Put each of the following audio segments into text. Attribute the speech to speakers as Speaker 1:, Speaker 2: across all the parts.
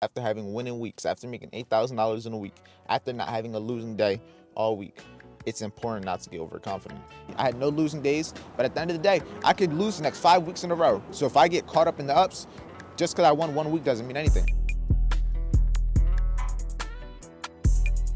Speaker 1: after having winning weeks, after making $8,000 in a week, after not having a losing day all week. It's important not to get overconfident. I had no losing days, but at the end of the day, I could lose the next 5 weeks in a row. So if I get caught up in the ups, just because I won one week doesn't mean anything.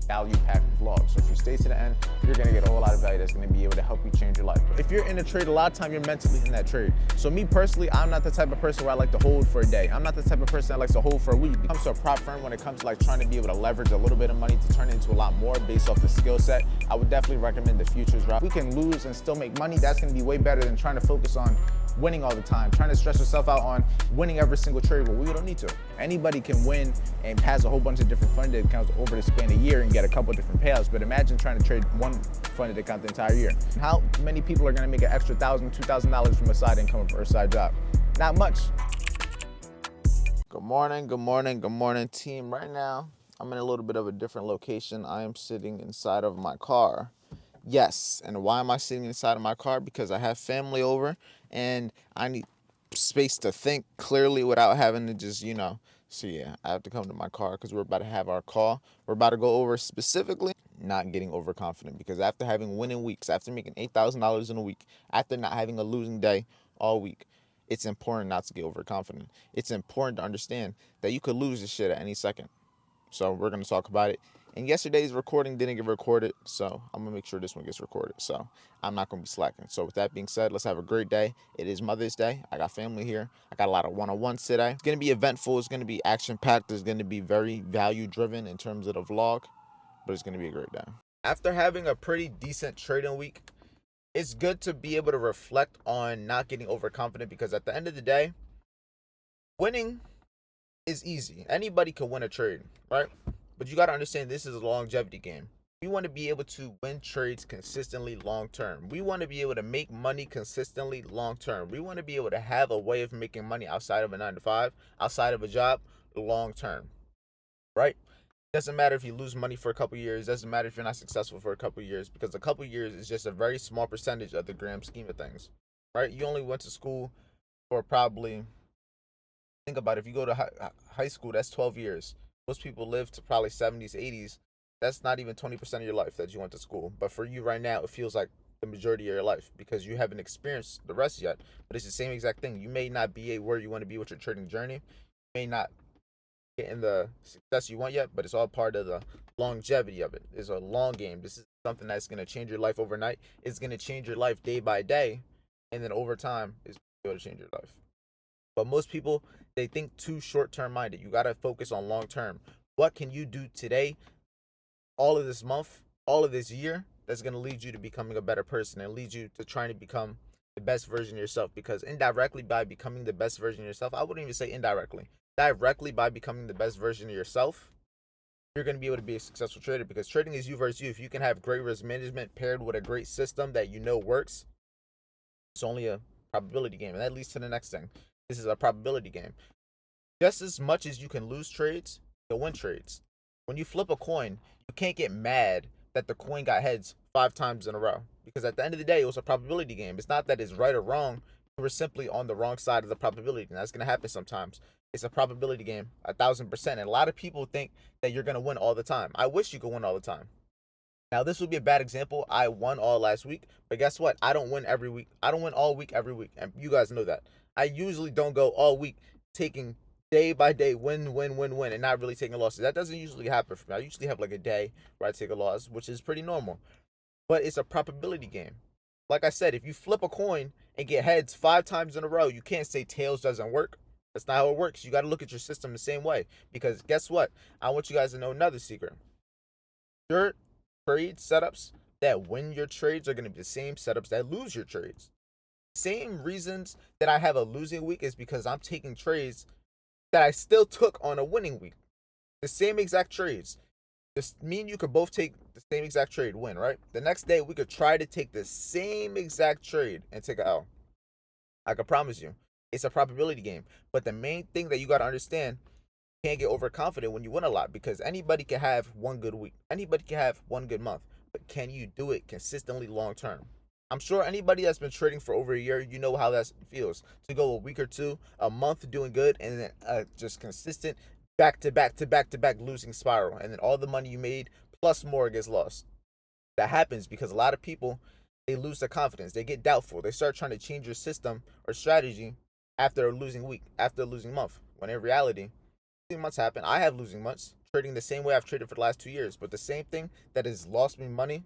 Speaker 1: Value packed vlog. So if you stay to the end, you're gonna get a whole lot of value that's gonna be able to help you change your life. If you're in a trade, a lot of time you're mentally in that trade. So me personally, I'm not the type of person where I like to hold for a day. I'm not the type of person that likes to hold for a week. When it comes to a prop firm, when it comes to like trying to be able to leverage a little bit of money to turn it into a lot more based off the skill set, I would definitely recommend the futures route. If we can lose and still make money, that's gonna be way better than trying to focus on winning all the time, trying to stress yourself out on winning every single trade. Well, we don't need to. Anybody can win and pass a whole bunch of different funded accounts over the span of a year and get a couple different payouts. But imagine trying to trade one funded account the entire year. How many people are going to make an extra $1,000, $2,000 from a side income or a side job? Not much. Good morning, good morning, good morning, team. Right now, I'm in a little bit of a different location. I am sitting inside of my car. Yes, and why am I sitting inside of my car? Because I have family over and I need space to think clearly without having to just, So yeah, I have to come to my car because we're about to have our call. We're about to go over specifically not getting overconfident, because after having winning weeks, after making $8,000 in a week, after not having a losing day all week, it's important not to get overconfident. It's important to understand that you could lose this shit at any second. So we're going to talk about it. And yesterday's recording didn't get recorded, so I'm going to make sure this one gets recorded. So I'm not going to be slacking. So with that being said, let's have a great day. It is Mother's Day. I got family here. I got a lot of one-on-ones today. It's going to be eventful. It's going to be action-packed. It's going to be very value-driven in terms of the vlog, but it's going to be a great day. After having a pretty decent trading week, it's good to be able to reflect on not getting overconfident, because at the end of the day, winning is easy. Anybody can win a trade, right? But you got to understand, this is a longevity game. We want to be able to win trades consistently long term. We want to be able to make money consistently long term. We want to be able to have a way of making money outside of a 9 to 5, outside of a job, long term, right? Doesn't matter if you lose money for a couple years. Doesn't matter if you're not successful for a couple years, because a couple years is just a very small percentage of the grand scheme of things, right? You only went to school for probably, think about it, if you go to high school, that's 12 years. Most people live to probably 70s, 80s. That's not even 20% of your life that you went to school. But for you right now, it feels like the majority of your life, because you haven't experienced the rest yet. But it's the same exact thing. You may not be where you want to be with your trading journey. You may not get in the success you want yet, but it's all part of the longevity of it. It's a long game. This is something that's going to change your life overnight. It's going to change your life day by day. And then over time, it's going to change your life. But most people, they think too short-term minded. You got to focus on long-term. What can you do today, all of this month, all of this year, that's going to lead you to becoming a better person and lead you to trying to become the best version of yourself? Because indirectly, by becoming the best version of yourself, I wouldn't even say indirectly, directly by becoming the best version of yourself, you're going to be able to be a successful trader, because trading is you versus you. If you can have great risk management paired with a great system that you know works, it's only a probability game. And that leads to the next thing. This is a probability game. Just as much as you can lose trades, you'll win trades. When you flip a coin, you can't get mad that the coin got heads 5 times in a row, because at the end of the day, it was a probability game. It's not that it's right or wrong. You were simply on the wrong side of the probability, and that's going to happen sometimes. It's a probability game, 1,000%. And a lot of people think that you're going to win all the time. I wish you could win all the time. Now, this would be a bad example. I won all last week, but guess what? I don't win every week. I don't win all week every week, and you guys know that. I usually don't go all week taking day by day win, and not really taking losses. That doesn't usually happen for me. I usually have like a day where I take a loss, which is pretty normal. But it's a probability game. Like I said, if you flip a coin and get heads 5 times in a row, you can't say tails doesn't work. That's not how it works. You got to look at your system the same way. Because guess what? I want you guys to know another secret. Your trade setups that win your trades are going to be the same setups that lose your trades. Same reasons that I have a losing week is because I'm taking trades that I still took on a winning week. The same exact trades. Just me and you could both take the same exact trade, win, right? The next day we could try to take the same exact trade and take a L. I can promise you, it's a probability game. But the main thing that you got to understand, you can't get overconfident when you win a lot, because anybody can have one good week. Anybody can have one good month. But can you do it consistently long term? I'm sure anybody that's been trading for over a year, you know how that feels. To go a week or two, a month doing good, and then just consistent back to back to back to back losing spiral, and then all the money you made plus more gets lost. That happens because a lot of people, they lose their confidence, they get doubtful, they start trying to change your system or strategy after a losing week, after a losing month, when in reality losing months happen. I have losing months trading the same way I've traded for the last 2 years, but the same thing that has lost me money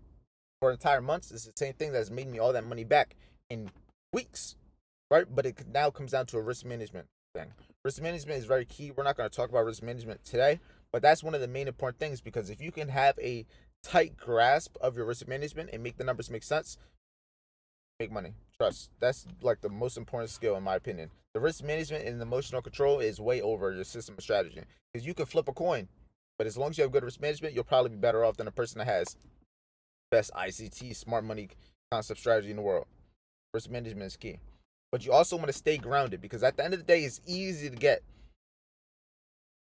Speaker 1: for entire months is the same thing that's made me all that money back in weeks, right? But it now comes down to a risk management thing. Risk management is very key. We're not going to talk about risk management today, but that's one of the main important things, because if you can have a tight grasp of your risk management and make the numbers make sense, make money. Trust. That's like the most important skill in my opinion. The risk management and emotional control is way over your system of strategy, because you can flip a coin, but as long as you have good risk management, you'll probably be better off than a person that has best ICT, smart money concept strategy in the world. Risk management is key. But you also want to stay grounded, because at the end of the day, it's easy to get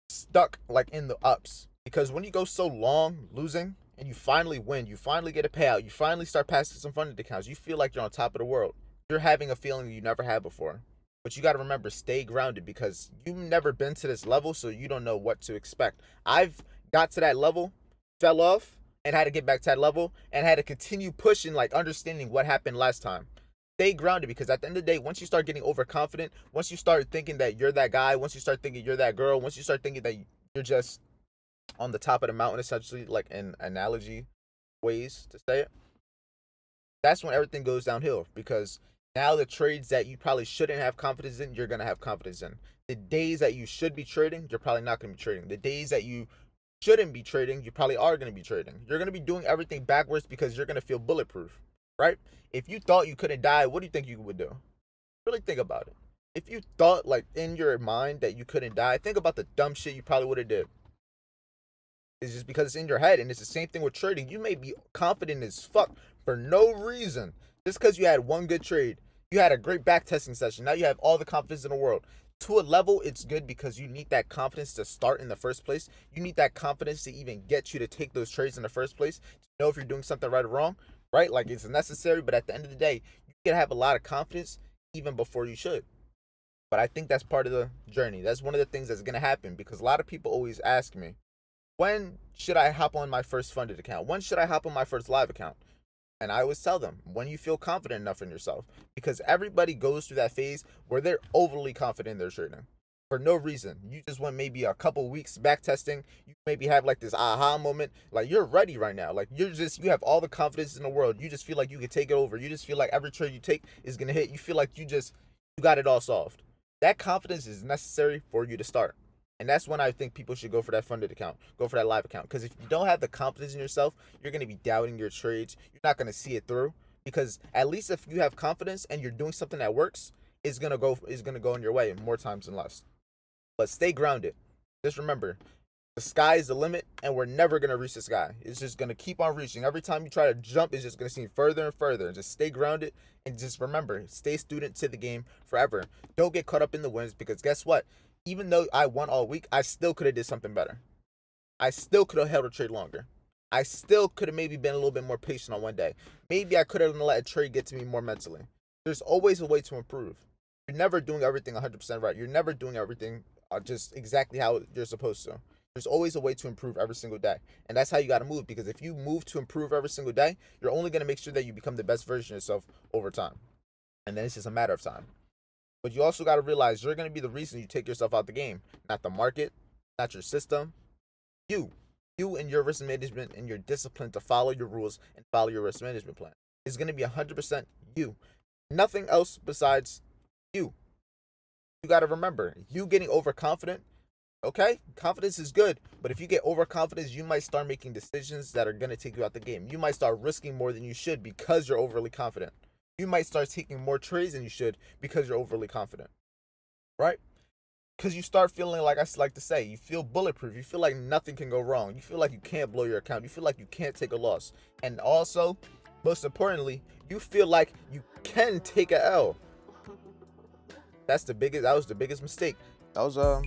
Speaker 1: stuck like in the ups. Because when you go so long losing and you finally win, you finally get a payout, you finally start passing some funded accounts, you feel like you're on top of the world. You're having a feeling you never had before. But you got to remember, stay grounded, because you've never been to this level, so you don't know what to expect. I've got to that level, fell off, and had to get back to that level, and had to continue pushing, like understanding what happened last time. Stay grounded, because at the end of the day, once you start getting overconfident, once you start thinking that you're that guy, once you start thinking you're that girl, once you start thinking that you're just on the top of the mountain, essentially, like in analogy ways to say it, that's when everything goes downhill, because now the trades that you probably shouldn't have confidence in, you're going to have confidence in. The days that you should be trading, you're probably not going to be trading. The days that you shouldn't be trading, you probably are going to be trading. You're going to be doing everything backwards because you're going to feel bulletproof, right? If you thought you couldn't die, what do you think you would do? Really think about it. If you thought, like, in your mind that you couldn't die, think about the dumb shit you probably would have did. It's just because it's in your head, and it's the same thing with trading. You may be confident as fuck for no reason. Just because you had one good trade, you had a great back testing session. Now you have all the confidence in the world. To a level, it's good, because you need that confidence to start in the first place. You need that confidence to even get you to take those trades in the first place, to know if you're doing something right or wrong, right? Like, it's necessary, but at the end of the day, you can have a lot of confidence even before you should. But I think that's part of the journey. That's one of the things that's going to happen, because a lot of people always ask me, when should I hop on my first funded account? When should I hop on my first live account? And I always tell them, when you feel confident enough in yourself, because everybody goes through that phase where they're overly confident in their trading for no reason. You just went maybe a couple weeks back testing. You maybe have like this aha moment, like you're ready right now. Like you have all the confidence in the world. You just feel like you can take it over. You just feel like every trade you take is going to hit. You feel like you got it all solved. That confidence is necessary for you to start. And that's when I think people should go for that funded account, go for that live account. Because if you don't have the confidence in yourself, you're going to be doubting your trades. You're not going to see it through. Because at least if you have confidence and you're doing something that works, it's going to go in your way more times than less. But stay grounded. Just remember, the sky is the limit, and we're never going to reach the sky. It's just going to keep on reaching. Every time you try to jump, it's just going to seem further and further. And just stay grounded, and just remember, stay student to the game forever. Don't get caught up in the wins, because guess what? Even though I won all week, I still could have did something better. I still could have held a trade longer. I still could have maybe been a little bit more patient on one day. Maybe I could have let a trade get to me more mentally. There's always a way to improve. You're never doing everything 100% right. You're never doing everything just exactly how you're supposed to. There's always a way to improve every single day. And that's how you got to move, because if you move to improve every single day, you're only going to make sure that you become the best version of yourself over time. And then it's just a matter of time. But you also got to realize you're going to be the reason you take yourself out the game. Not the market, not your system. You and your risk management and your discipline to follow your rules and follow your risk management plan. It's going to be 100% you. Nothing else besides you. You got to remember, you getting overconfident, okay? Confidence is good. But if you get overconfident, you might start making decisions that are going to take you out the game. You might start risking more than you should because you're overly confident. You might start taking more trades than you should because you're overly confident, right? Because you start feeling, like I like to say, you feel bulletproof. You feel like nothing can go wrong. You feel like you can't blow your account. You feel like you can't take a loss. And also, most importantly, you feel like you can take a L. That was the biggest mistake. That was a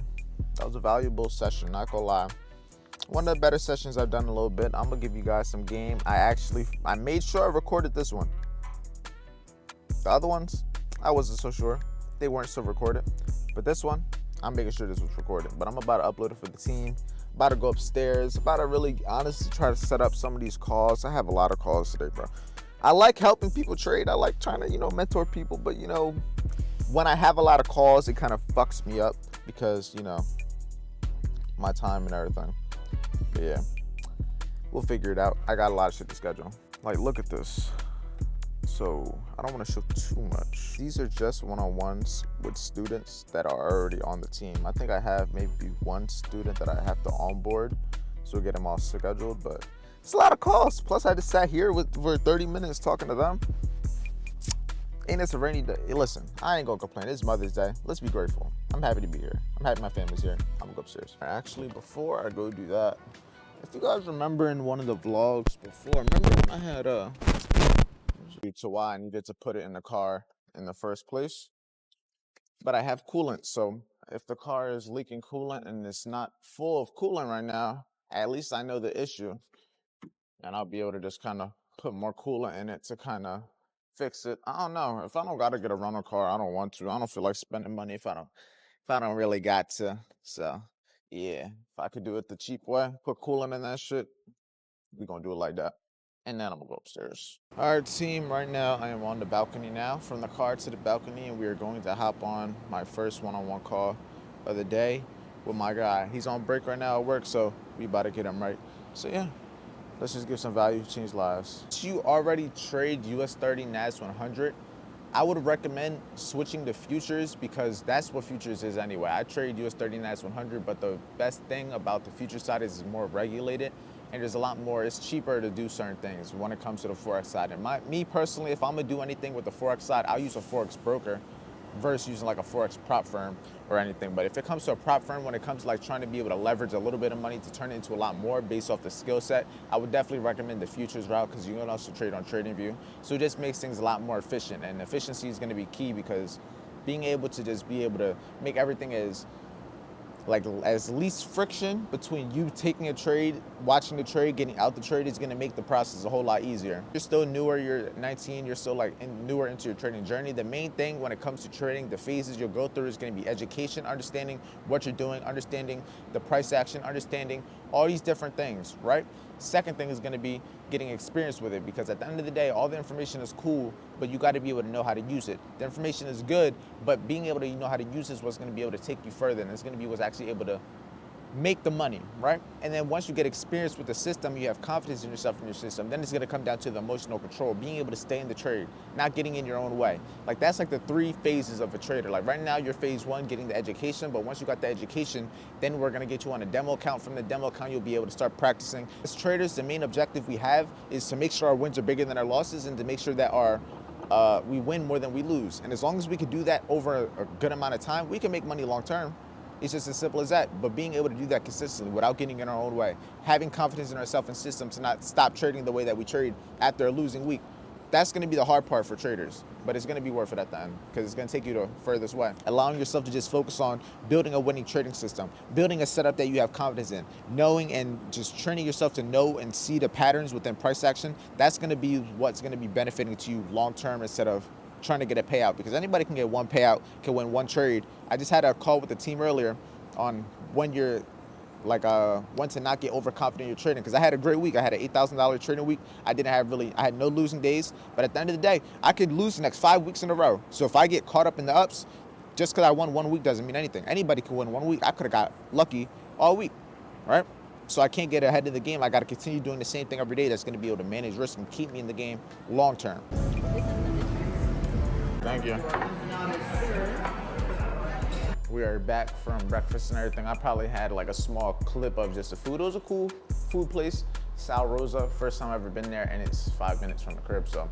Speaker 1: valuable session, not gonna lie. One of the better sessions I've done in a little bit. I'm gonna give you guys some game. I made sure I recorded this one. The other ones, I wasn't so sure. They weren't so recorded. But this one, I'm making sure this was recorded, but I'm about to upload it for the team. About to go upstairs, about to really honestly try to set up some of these calls. I have a lot of calls today, bro. I like helping people trade. I like trying to, mentor people, but when I have a lot of calls, it kind of fucks me up because, my time and everything. But yeah, we'll figure it out. I got a lot of shit to schedule. Like, look at this. So I don't want to show too much. These are just one-on-ones with students that are already on the team. I think I have maybe one student that I have to onboard, so we'll get them all scheduled, but it's a lot of calls. Plus I just sat here for 30 minutes talking to them. Ain't this a rainy day? Listen, I ain't gonna complain. It's Mother's Day. Let's be grateful. I'm happy to be here. I'm happy my family's here. I'm gonna go upstairs. Actually, before I go do that, if you guys remember in one of the vlogs before, remember when I had to why I needed to put it in the car in the first place? But I have coolant, so if the car is leaking coolant and it's not full of coolant right now, at least I know the issue, and I'll be able to just kind of put more coolant in it to kind of fix it. I don't know. If I don't gotta get a rental car, I don't want to. I don't feel like spending money if I don't really got to. So yeah, if I could do it the cheap way, put coolant in that shit, we gonna do it like that. And then I'm gonna go upstairs. All right, team, right now I am on the balcony now, from the car to the balcony, and we are going to hop on my first one-on-one call of the day with my guy. He's on break right now at work, so we about to get him right. So yeah, let's just give some value, change lives. If you already trade US 30 NAS 100, I would recommend switching to futures because that's what futures is anyway. I trade US 30 NAS 100, but the best thing about the future side is it's more regulated and there's a lot more, it's cheaper to do certain things when it comes to the Forex side. And me personally, if I'm gonna do anything with the Forex side, I'll use a Forex broker versus using like a Forex prop firm or anything. But if it comes to a prop firm, when it comes to like trying to be able to leverage a little bit of money to turn it into a lot more based off the skill set, I would definitely recommend the futures route because you can also trade on TradingView. So it just makes things a lot more efficient, and efficiency is going to be key because being able to just be able to make everything as least friction between you taking a trade, watching the trade, getting out the trade is gonna make the process a whole lot easier. You're still newer, you're 19, you're still newer into your trading journey. The main thing when it comes to trading, the phases you'll go through is gonna be education, understanding what you're doing, understanding the price action, understanding all these different things, right? Second thing is gonna be getting experience with it because at the end of the day, all the information is cool, but you gotta be able to know how to use it. The information is good, but being able to know how to use it is what's gonna be able to take you further, and it's gonna be what's actually able to make the money, right? And then once you get experience with the system, you have confidence in yourself and your system, then it's gonna come down to the emotional control, being able to stay in the trade, not getting in your own way. Like that's like the 3 phases of a trader. Like right now, you're phase 1, getting the education, but once you got the education, then we're gonna get you on a demo account. From the demo account, you'll be able to start practicing. As traders, the main objective we have is to make sure our wins are bigger than our losses and to make sure that we win more than we lose. And as long as we can do that over a good amount of time, we can make money long term. It's just as simple as that. But being able to do that consistently without getting in our own way, having confidence in ourselves and system to not stop trading the way that we trade after a losing week, that's going to be the hard part for traders. But it's going to be worth it at the end because it's going to take you the furthest way. Allowing yourself to just focus on building a winning trading system, building a setup that you have confidence in, knowing and just training yourself to know and see the patterns within price action. That's going to be what's going to be benefiting to you long term instead of trying to get a payout, because anybody can get one payout, can win one trade. I just had a call with the team earlier on when you're when to not get overconfident in your trading, because I had a great week. I had an $8,000 trading week. I had no losing days, but at the end of the day, I could lose the next 5 weeks in a row. So if I get caught up in the ups, just because I won one week doesn't mean anything. Anybody can win one week. I could have got lucky all week, right? So I can't get ahead of the game. I got to continue doing the same thing every day that's going to be able to manage risk and keep me in the game long term. Thank you. We are back from breakfast and everything. I probably had like a small clip of just the food. It was a cool food place, Sal Rosa. First time I've ever been there, and it's 5 minutes from the crib, so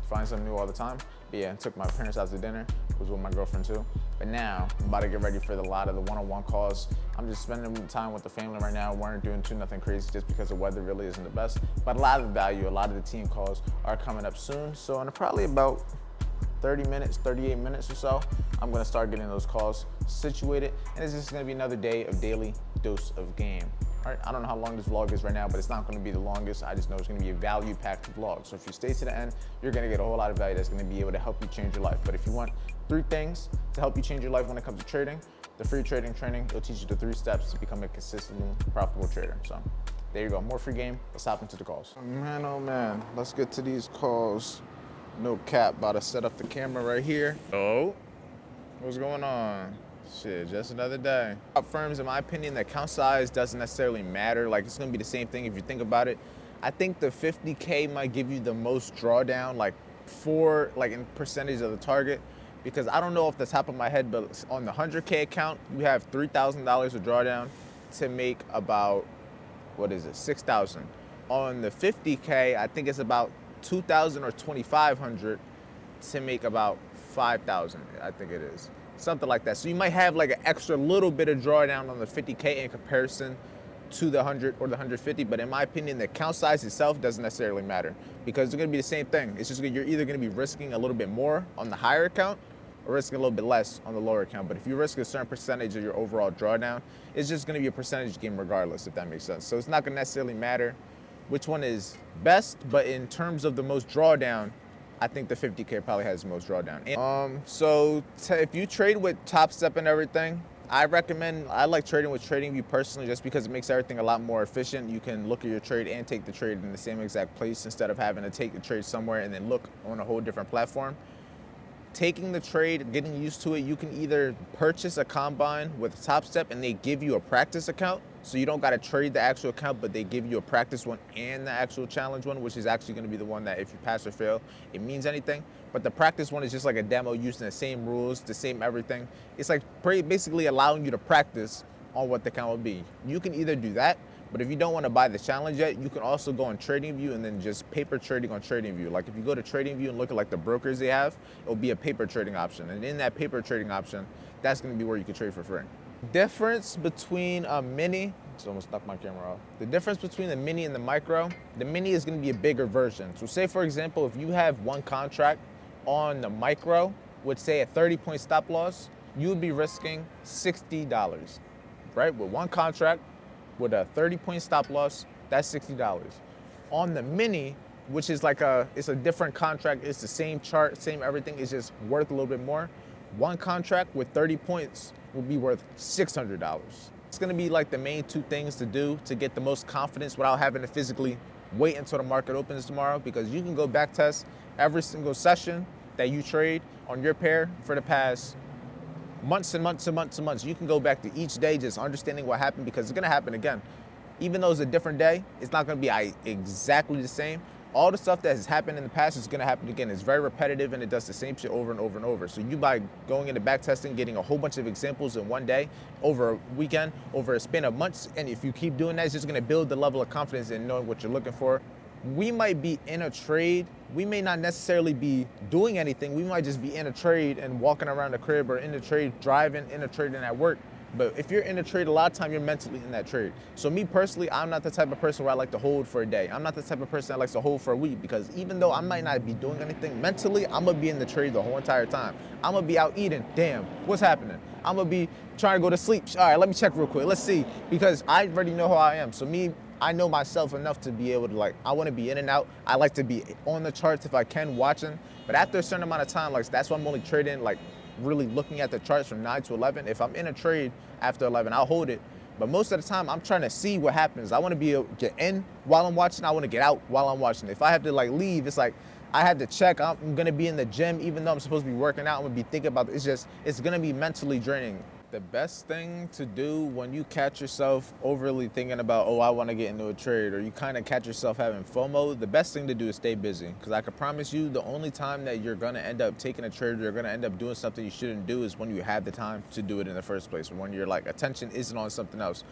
Speaker 1: find something new all the time. But yeah, I took my parents out to dinner. Was with my girlfriend too. But now I'm about to get ready for a lot of the one-on-one calls. I'm just spending time with the family right now. We aren't doing nothing crazy just because the weather really isn't the best. But a lot of the value, a lot of the team calls are coming up soon. So in probably about 30 minutes, 38 minutes or so, I'm gonna start getting those calls situated, and it's just gonna be another day of daily dose of game. All right, I don't know how long this vlog is right now, but it's not gonna be the longest. I just know it's gonna be a value-packed vlog. So if you stay to the end, you're gonna get a whole lot of value that's gonna be able to help you change your life. But if you want 3 things to help you change your life when it comes to trading, The free trading training, it'll teach you the 3 steps to become a consistently profitable trader. So there you go, more free game. Let's hop into the calls. Man, oh man, let's get to these calls. No cap, about to set up the camera right here. Oh, what's going on? Shit, just another day. Top firms, in my opinion, the account size doesn't necessarily matter. Like, it's gonna be the same thing if you think about it. I think the 50K might give you the most drawdown, like in percentage of the target, because I don't know off the top of my head, but on the 100K account, you have $3,000 of drawdown to make about, what is it, 6,000. On the 50K, I think it's about 2,000 or 2,500 to make about 5,000, I think it is. Something like that. So you might have like an extra little bit of drawdown on the 50K in comparison to the 100 or the 150, but in my opinion, the account size itself doesn't necessarily matter because it's gonna be the same thing. It's just you're either gonna be risking a little bit more on the higher account or risking a little bit less on the lower account. But if you risk a certain percentage of your overall drawdown, it's just gonna be a percentage game regardless, if that makes sense. So it's not gonna necessarily matter which one is best, but in terms of the most drawdown, I think the 50K probably has the most drawdown. If you trade with Top Step and everything, I like trading with TradingView personally just because it makes everything a lot more efficient. You can look at your trade and take the trade in the same exact place instead of having to take the trade somewhere and then look on a whole different platform. Taking the trade, getting used to it, you can either purchase a combine with Top Step and they give you a practice account. So you don't got to trade the actual account, but they give you a practice one and the actual challenge one, which is actually going to be the one that if you pass or fail, it means anything. But the practice one is just like a demo using the same rules, the same everything. It's like basically allowing you to practice on what the account will be. You can either do that, but if you don't want to buy the challenge yet, you can also go on TradingView and then just paper trading on TradingView. Like if you go to TradingView and look at like the brokers they have, it'll be a paper trading option. And in that paper trading option, that's going to be where you can trade for free. Difference between a mini, it's almost knocked my camera off. The difference between the mini and the micro, the mini is going to be a bigger version. So say for example, if you have one contract on the micro with say a 30-point stop loss, you would be risking $60, right? With one contract with a 30-point stop loss, that's $60. On the mini, which is it's a different contract, it's the same chart, same everything, it's just worth a little bit more. One contract with 30 points will be worth $600. It's gonna be like the main 2 things to do to get the most confidence without having to physically wait until the market opens tomorrow, because you can go back test every single session that you trade on your pair for the past months and months and months and months. You can go back to each day just understanding what happened, because it's gonna happen again. Even though it's a different day, it's not gonna be exactly the same. All the stuff that has happened in the past is gonna happen again. It's very repetitive and it does the same shit over and over and over. So you, by going into back testing, getting a whole bunch of examples in one day, over a weekend, over a span of months, and if you keep doing that, it's just gonna build the level of confidence in knowing what you're looking for. We might be in a trade, we may not necessarily be doing anything, we might just be in a trade and walking around the crib, or in a trade driving, in a trade and at work. But if you're in a trade, a lot of time you're mentally in that trade. So me personally, I'm not the type of person where I like to hold for a day. I'm not the type of person that likes to hold for a week, because even though I might not be doing anything mentally, I'm gonna be in the trade the whole entire time. I'm gonna be out eating, damn, what's happening? I'm gonna be trying to go to sleep. All right, let me check real quick, let's see. Because I already know how I am. So I know myself enough to be able to I wanna be in and out. I like to be on the charts if I can, watching. But after a certain amount of time, that's why I'm only trading, really looking at the charts from 9 to 11. If I'm in a trade after 11, I'll hold it. But most of the time, I'm trying to see what happens. I want to be able to get in while I'm watching. I want to get out while I'm watching. If I have to leave, it's I have to check. I'm going to be in the gym, even though I'm supposed to be working out. I'm going to be thinking about it. It's going to be mentally draining. The best thing to do when you catch yourself overly thinking about, I want to get into a trade, or you kind of catch yourself having FOMO, the best thing to do is stay busy. Because I can promise you, the only time that you're going to end up taking a trade, or you're going to end up doing something you shouldn't do, is when you have the time to do it in the first place, or when your attention isn't on something else.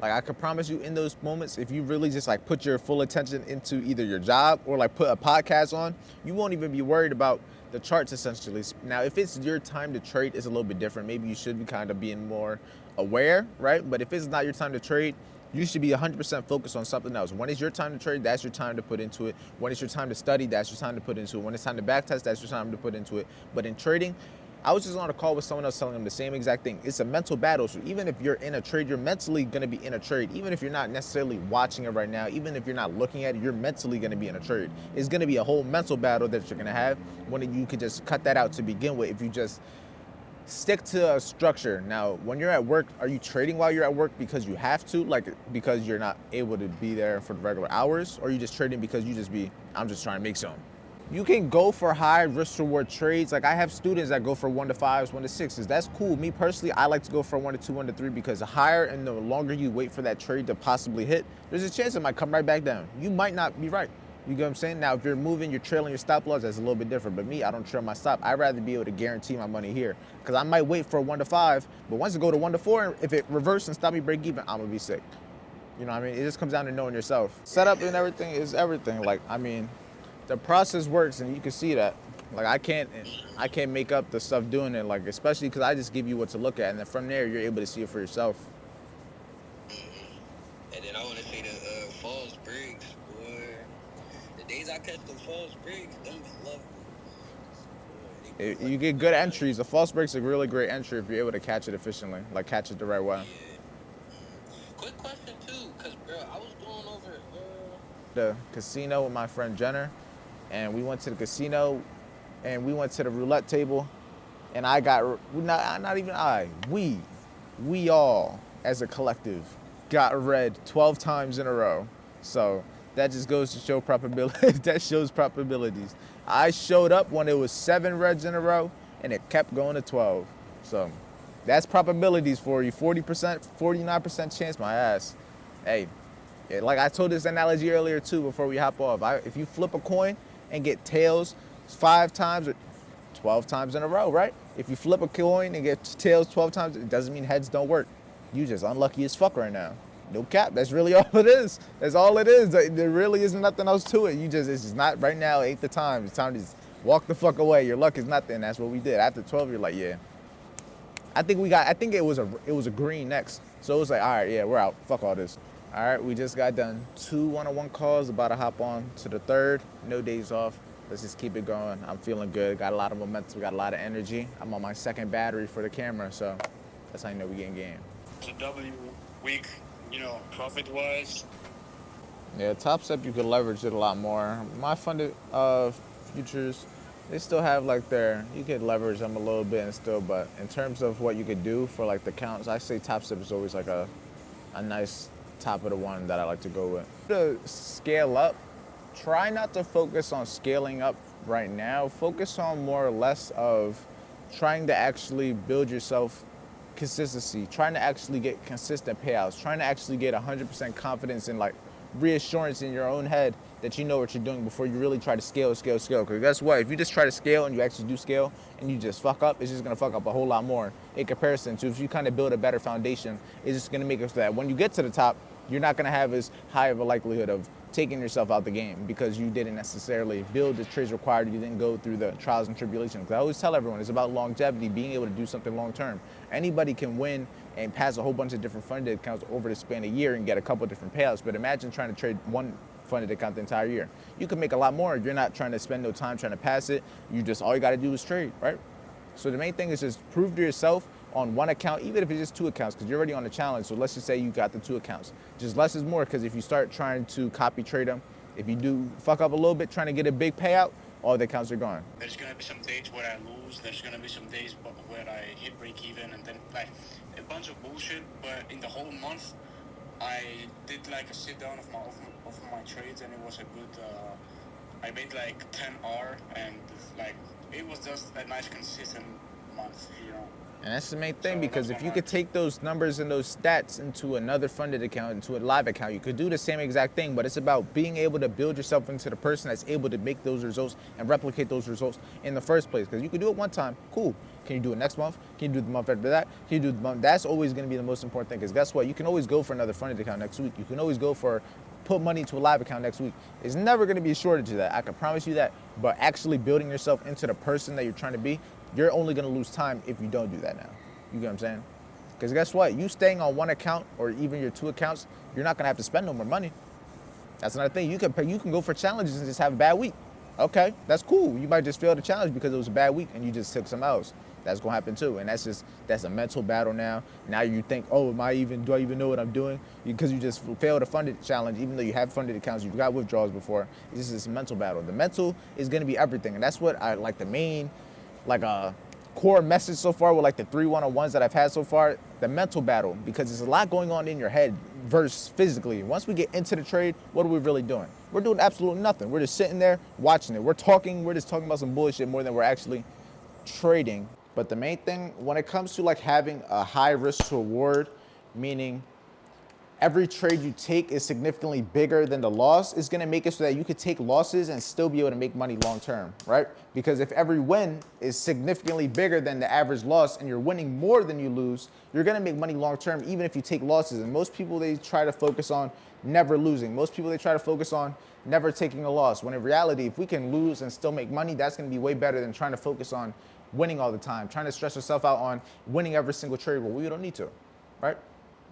Speaker 1: I can promise you, in those moments, if you really just put your full attention into either your job or put a podcast on, you won't even be worried about the charts, essentially. Now, if it's your time to trade, it's a little bit different. Maybe you should be kind of being more aware, right? But if it's not your time to trade, you should be 100% focused on something else. When it's your time to trade, that's your time to put into it. When it's your time to study, that's your time to put into it. When it's time to backtest, that's your time to put into it. But in trading, I was just on a call with someone else telling them the same exact thing. It's a mental battle. So even if you're in a trade, you're mentally going to be in a trade. Even if you're not necessarily watching it right now, even if you're not looking at it, you're mentally going to be in a trade. It's going to be a whole mental battle that you're going to have when you could just cut that out to begin with if you just Stick to a structure. Now, when you're at work, are you trading while you're at work because you have to, like because you're not able to be there for the regular hours, or are you just trading because I'm just trying to make some? You can go for high risk reward trades. Like I have students that go for 1 to 5s, 1 to 6s. That's cool. Me personally, I like to go for 1 to 2, 1 to 3 because the higher and the longer you wait for that trade to possibly hit, there's a chance it might come right back down. You might not be right. You get what I'm saying? Now, if you're moving, you're trailing your stop loss, that's a little bit different. But me, I don't trail my stop. I'd rather be able to guarantee my money here because I might wait for a 1 to 5, but once it go to 1 to 4, if it reverses and stop me break even, I'm gonna be sick. You know what I mean? It just comes down to knowing yourself. Setup and everything is everything. Like, I mean, the process works and you can see that. Like I can't make up the stuff doing it, like especially because I just give you what to look at, and then from there you're able to see it for yourself.
Speaker 2: And then I want to say the false breaks, boy. The days I catch the false breaks, them be lovely.
Speaker 1: You get good entries. The false break's a really great entry if you're able to catch it efficiently, like catch it the right way.
Speaker 2: Yeah. Quick question too, cause bro, I was going over
Speaker 1: The casino with my friend Jenner, and we went to the casino, and we went to the roulette table, and I got not even I, we all as a collective got red 12 times in a row. So that just goes to show probability. That shows probabilities. I showed up when it was 7 reds in a row, and it kept going to 12. So that's probabilities for you. 40%, 49% chance, my ass. Hey, like I told this analogy earlier too before we hop off. If you flip a coin and get tails 5 times or 12 times in a row, right? If you flip a coin and get tails 12 times, it doesn't mean heads don't work. You just unlucky as fuck right now. No cap. That's really all it is. That's all it is. There really isn't nothing else to it. It's just not right now. Ain't the time. It's time to just walk the fuck away. Your luck is nothing. That's what we did. After 12, you're like, yeah. I think it was a green next. So it was like, all right, yeah, we're out. Fuck all this. All right, we just got done 2 one-on-one calls, about to hop on to the third. No days off. Let's just keep it going. I'm feeling good. Got a lot of momentum. Got a lot of energy. I'm on my second battery for the camera, so that's how you know we getting game.
Speaker 3: The W week, profit-wise.
Speaker 1: Yeah, Top Step you could leverage it a lot more. My funded futures, they still have like you could leverage them a little bit and still, but in terms of what you could do for like the counts, I say Top Step is always like a nice top of the one that I like to go with. To scale up, try not to focus on scaling up right now. Focus on more or less of trying to actually build yourself consistency, trying to actually get consistent payouts, trying to actually get 100% confidence and like reassurance in your own head that you know what you're doing before you really try to scale. Because guess what? If you just try to scale and you actually do scale and you just fuck up, it's just gonna fuck up a whole lot more in comparison to if you kind of build a better foundation. It's just gonna make it so that when you get to the top, you're not gonna have as high of a likelihood of taking yourself out the game because you didn't necessarily build the trades required. You didn't go through the trials and tribulations. I always tell everyone it's about longevity, being able to do something long term. Anybody can win and pass a whole bunch of different funded accounts over the span of a year and get a couple different payouts. But imagine trying to trade one funded account the entire year. You can make a lot more. You're not trying to spend no time trying to pass it. All you got to do is trade, right? So the main thing is just prove to yourself on one account, even if it's just 2 accounts, because you're already on the challenge. So let's just say you got the 2 accounts. Just less is more, because if you start trying to copy trade them, if you do fuck up a little bit trying to get a big payout, all the accounts are gone.
Speaker 3: There's gonna be some days where I lose. There's gonna be some days where I hit break even, and then like a bunch of bullshit. But in the whole month, I did like a sit down of my trades, and it was a good. I made like 10R, and like it was just a nice consistent month.
Speaker 1: And that's the main thing, because if you could take those numbers and those stats into another funded account, into a live account, you could do the same exact thing, but it's about being able to build yourself into the person that's able to make those results and replicate those results in the first place. Because you could do it one time, cool. Can you do it next month? Can you do the month after that? Can you do the month? That's always going to be the most important thing, because guess what? You can always go for another funded account next week. You can always go for put money into a live account next week. There's never going to be a shortage of that. I can promise you that. But actually building yourself into the person that you're trying to be, you're only going to lose time if you don't do that now. You get what I'm saying? Because guess what? You staying on one account or even your 2 accounts, you're not going to have to spend no more money. That's another thing. You can go for challenges and just have a bad week. Okay, that's cool. You might just fail the challenge because it was a bad week and you just took some else. That's going to happen too. And that's a mental battle now. Now you think, oh, do I even know what I'm doing? Because you just failed a funded challenge, even though you have funded accounts, you've got withdrawals before. It's just this mental battle. The mental is going to be everything. And that's what I like the main, core message so far with like the 3 one-on-ones that I've had so far, the mental battle, because there's a lot going on in your head versus physically. Once we get into the trade, what are we really doing? We're doing absolutely nothing. We're just sitting there watching it. We're just talking about some bullshit more than we're actually trading. But the main thing when it comes to like having a high risk to reward, meaning every trade you take is significantly bigger than the loss, is gonna make it so that you could take losses and still be able to make money long term, right? Because if every win is significantly bigger than the average loss and you're winning more than you lose, you're gonna make money long term even if you take losses. And most people, they try to focus on never losing. Most people, they try to focus on never taking a loss. When in reality, if we can lose and still make money, that's gonna be way better than trying to focus on winning all the time, trying to stress yourself out on winning every single trade. Well, we don't need to, right?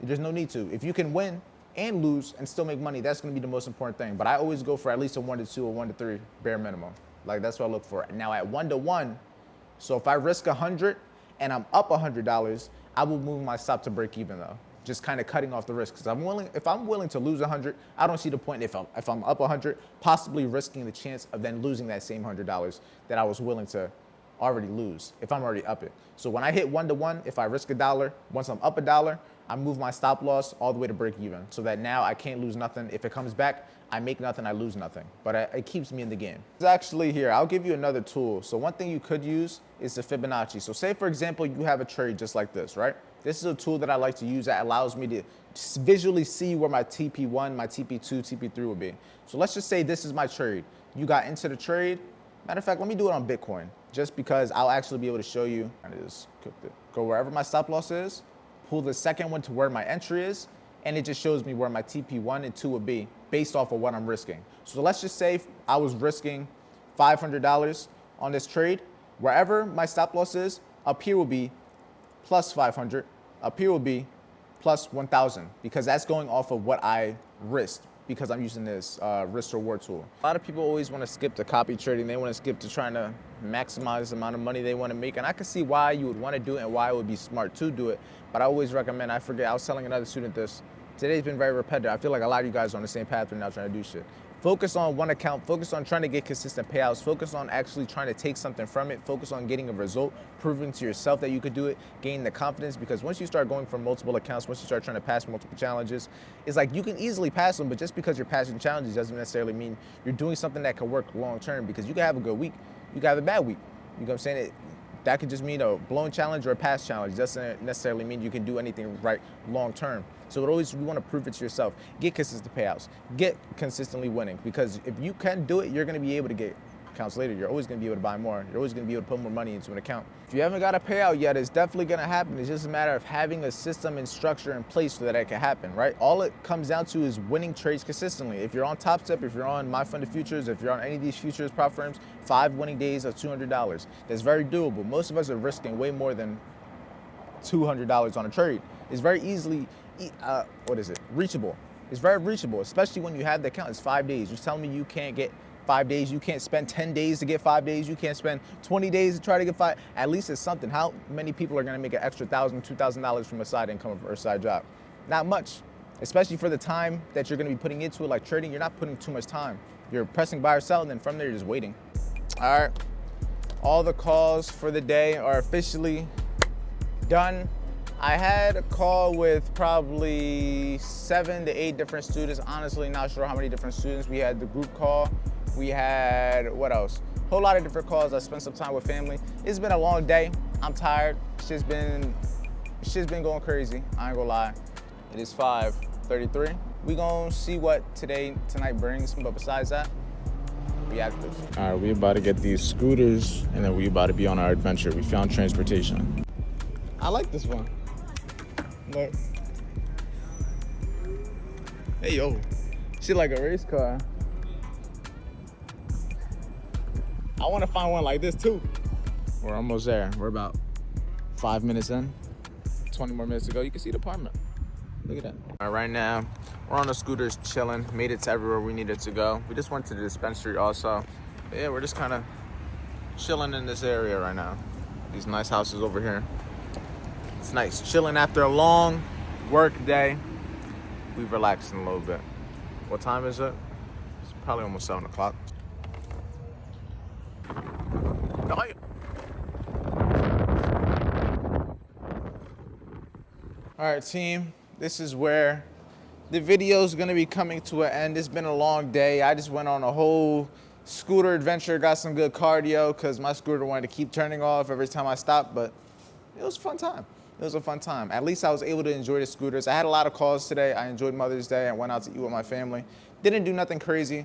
Speaker 1: There's no need to. If you can win and lose and still make money, that's gonna be the most important thing. But I always go for at least a 1 to 2 or 1 to 3 bare minimum. Like that's what I look for. Now at 1 to 1, so if I risk 100 and I'm up $100, I will move my stop to break even though. Just kind of cutting off the risk. Because if I'm willing to lose 100, I don't see the point if I'm up 100, possibly risking the chance of then losing that same $100 that I was willing to already lose if I'm already up it. So when I hit 1 to 1, if I risk $1, once I'm up $1, I move my stop loss all the way to break even so that now I can't lose nothing. If it comes back, I make nothing, I lose nothing. But it keeps me in the game. It's actually here, I'll give you another tool. So one thing you could use is the Fibonacci. So say for example, you have a trade just like this, right? This is a tool that I like to use that allows me to visually see where my TP1, my TP2, TP3 will be. So let's just say this is my trade. You got into the trade. Matter of fact, let me do it on Bitcoin just because I'll actually be able to show you. I just cooked it. Go wherever my stop loss is, pull the second one to where my entry is, and it just shows me where my TP1 and 2 would be based off of what I'm risking. So let's just say I was risking $500 on this trade. Wherever my stop loss is, up here will be plus 500, up here will be plus 1,000 because that's going off of what I risked because I'm using this risk reward tool. A lot of people always want to skip to copy trading. They want to skip to trying to maximize the amount of money they want to make. And I can see why you would want to do it and why it would be smart to do it. But I always recommend, I was telling another student this, today's been very repetitive. I feel like a lot of you guys are on the same path right now trying to do shit. Focus on one account, focus on trying to get consistent payouts, focus on actually trying to take something from it, focus on getting a result, proving to yourself that you could do it, gain the confidence, because once you start going from multiple accounts, once you start trying to pass multiple challenges, it's like you can easily pass them, but just because you're passing challenges doesn't necessarily mean you're doing something that can work long term, because you can have a good week, you can have a bad week. You know what I'm saying? That could just mean a blown challenge or a pass challenge. It doesn't necessarily mean you can do anything right long term. So you want to prove it to yourself. Get consistent payouts. Get consistently winning, because if you can do it, you're going to be able to get accounts later. You're always going to be able to buy more. You're always going to be able to put more money into an account. If you haven't got a payout yet, it's definitely going to happen. It's just a matter of having a system and structure in place so that it can happen, right? All it comes down to is winning trades consistently. If you're on Top Step, if you're on My Funded Futures, if you're on any of these futures prop firms, 5 winning days of $200. That's very doable. Most of us are risking way more than $200 on a trade. It's very easily, reachable. It's very reachable, especially when you have the account. It's 5 days. You're telling me you can't get 5 days, you can't spend 10 days to get 5 days, you can't spend 20 days to try to get 5. At least it's something. How many people are gonna make an extra $1,000, $2,000 from a side income or a side job? Not much, especially for the time that you're gonna be putting into it, like trading. You're not putting too much time. You're pressing buy or sell, and then from there you're just waiting. All right, all the calls for the day are officially done. I had a call with probably 7 to 8 different students. Honestly, not sure how many different students. We had the group call. We had, what else? A whole lot of different calls. I spent some time with family. It's been a long day. I'm tired. Shit's been going crazy. I ain't gonna lie. It is 5:33. We gonna see what tonight brings. But besides that, we active. All right, we about to get these scooters, and then we about to be on our adventure. We found transportation. I like this one. Look. Hey, yo. She like a race car. I want to find one like this too. We're almost there. We're about 5 minutes in. 20 more minutes to go. You can see the apartment. Look at that. All right, right now, we're on the scooters chilling. Made it to everywhere we needed to go. We just went to the dispensary also. But yeah, we're just kind of chilling in this area right now. These nice houses over here. It's nice chilling after a long work day. We've relaxed a little bit. What time is it? It's probably almost 7 o'clock. All right, team, this is where the video is gonna be coming to an end. It's been a long day. I just went on a whole scooter adventure, got some good cardio because my scooter wanted to keep turning off every time I stopped, but it was a fun time. It was a fun time. At least I was able to enjoy the scooters. I had a lot of calls today. I enjoyed Mother's Day. I went out to eat with my family. Didn't do nothing crazy.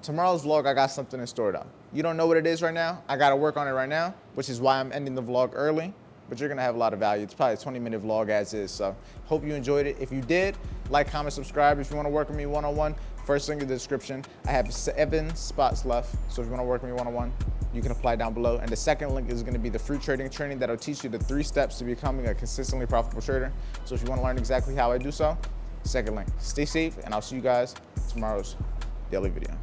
Speaker 1: Tomorrow's vlog, I got something in store though. You don't know what it is right now. I gotta work on it right now, which is why I'm ending the vlog early, but you're gonna have a lot of value. It's probably a 20-minute vlog as is, so hope you enjoyed it. If you did, like, comment, subscribe. If you wanna work with me one-on-one, first link in the description. I have 7 spots left, so if you wanna work with me one-on-one, you can apply down below. And the second link is gonna be the free trading training that'll teach you the 3 steps to becoming a consistently profitable trader. So if you wanna learn exactly how I do so, second link. Stay safe, and I'll see you guys tomorrow's daily video.